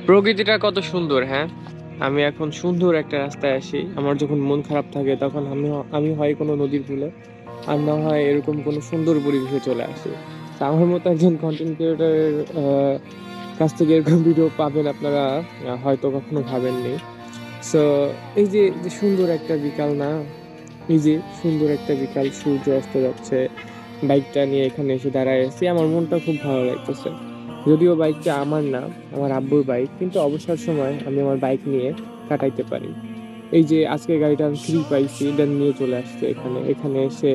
প্রকৃতিটা কত সুন্দর, হ্যাঁ। আমি এখন সুন্দর একটা রাস্তায় আসি, আমার যখন মন খারাপ থাকে তখন আমি হয় কোনো নদীর কূলে, আর না হয় এরকম কোনো সুন্দর পরিবেশে চলে আসি। তা আমার মতো একজন কন্টেন্ট ক্রিয়েটরের কাছ থেকে এরকম ভিডিও পাবেন আপনারা হয়তো কখনো ভাবেননি। সো এই যে যে সুন্দর একটা বিকাল না, এই যে সুন্দর একটা বিকাল, সূর্য অস্ত যাচ্ছে, বাইকটা নিয়ে এখানে এসে দাঁড়ায় আছি, আমার মনটা খুব ভালো লাগতেছে। যদিও বাইকটা আমার না, আমার আব্বুর বাইক, কিন্তু অবসর সময় আমি আমার বাইক নিয়ে কাটাইতে পারি। এই যে আজকে গাড়িটা আমি ফ্রি পাইছি, এটা নিয়ে চলে আসছে এখানে। এখানে এসে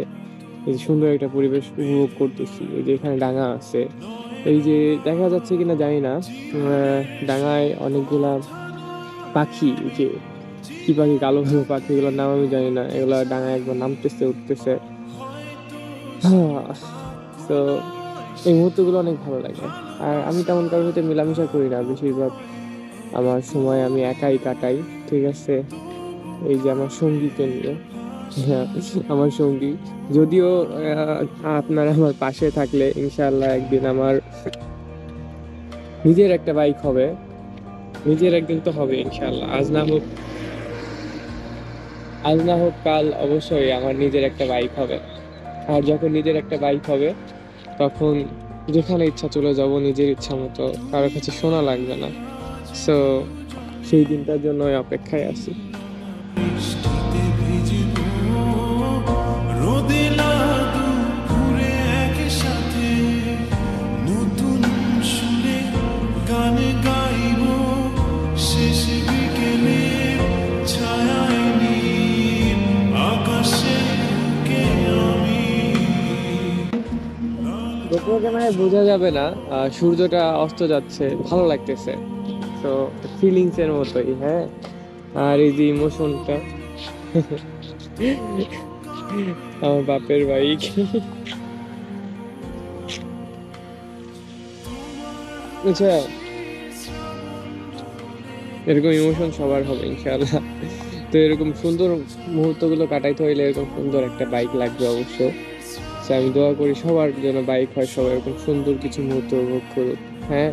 এই যে সুন্দর একটা পরিবেশ উপভোগ করতেছি। এই যে এখানে ডাঙা আছে, এই যে দেখা যাচ্ছে কিনা জানি না, ডাঙায় অনেকগুলা পাখি, এই যে কি পাখি, কালো কালো পাখি, এগুলোর নাম আমি জানি না, এগুলা ডাঙায় একবার নামতেছে উঠতেছে। তো এই মুহূর্তগুলো অনেক ভালো লাগে। আর আমি তেমন কারোর সাথে মেলামেশা করি না, বেশিরভাগ আমার সময় আমি একাই কাটাই। ঠিক আছে, এই যে আমার সঙ্গীকে নিয়ে। হ্যাঁ, আমার সঙ্গী, যদিও আপনারা আমার পাশে থাকলে ইনশাআল্লাহ একদিন আমার নিজের একটা বাইক হবে। নিজের একদিন তো হবে ইনশাআল্লাহ, আজ না হোক কাল অবশ্যই আমার নিজের একটা বাইক হবে। আর যখন নিজের একটা বাইক হবে তখন যেখানে ইচ্ছা চলে যাব নিজের ইচ্ছা মতো, কারোর কাছে শোনা লাগবে না। সো সেই দিনটার জন্য অপেক্ষায় আছি। বৃষ্টিতে ভিজবো, রোদে না দুপুরে একসাথে, নতুন সুরে গান গাইবো, শেষ বিকেলে ছায়ায় নীল আকাশে বুকে আমি। গোপ্রো ক্যামেরায় বোঝা যাবে না, সূর্যটা অস্ত যাচ্ছে, ভালো লাগতেছে। তো ফিলিংস এর মতোই, হ্যাঁ। আর এই যে ইমোশনটা, আমার বাপের বাইক। আচ্ছা, এরকম ইমোশন সবার হবে ইনশাআল্লাহ। তো এরকম সুন্দর মুহূর্তগুলো কাটাইতে হইলে এরকম সুন্দর একটা বাইক লাগবে অবশ্য। তো আমি দোয়া করি সবার জন্য বাইক হয়, সবাই এরকম সুন্দর কিছু মুহূর্ত উপভোগ করুক, হ্যাঁ।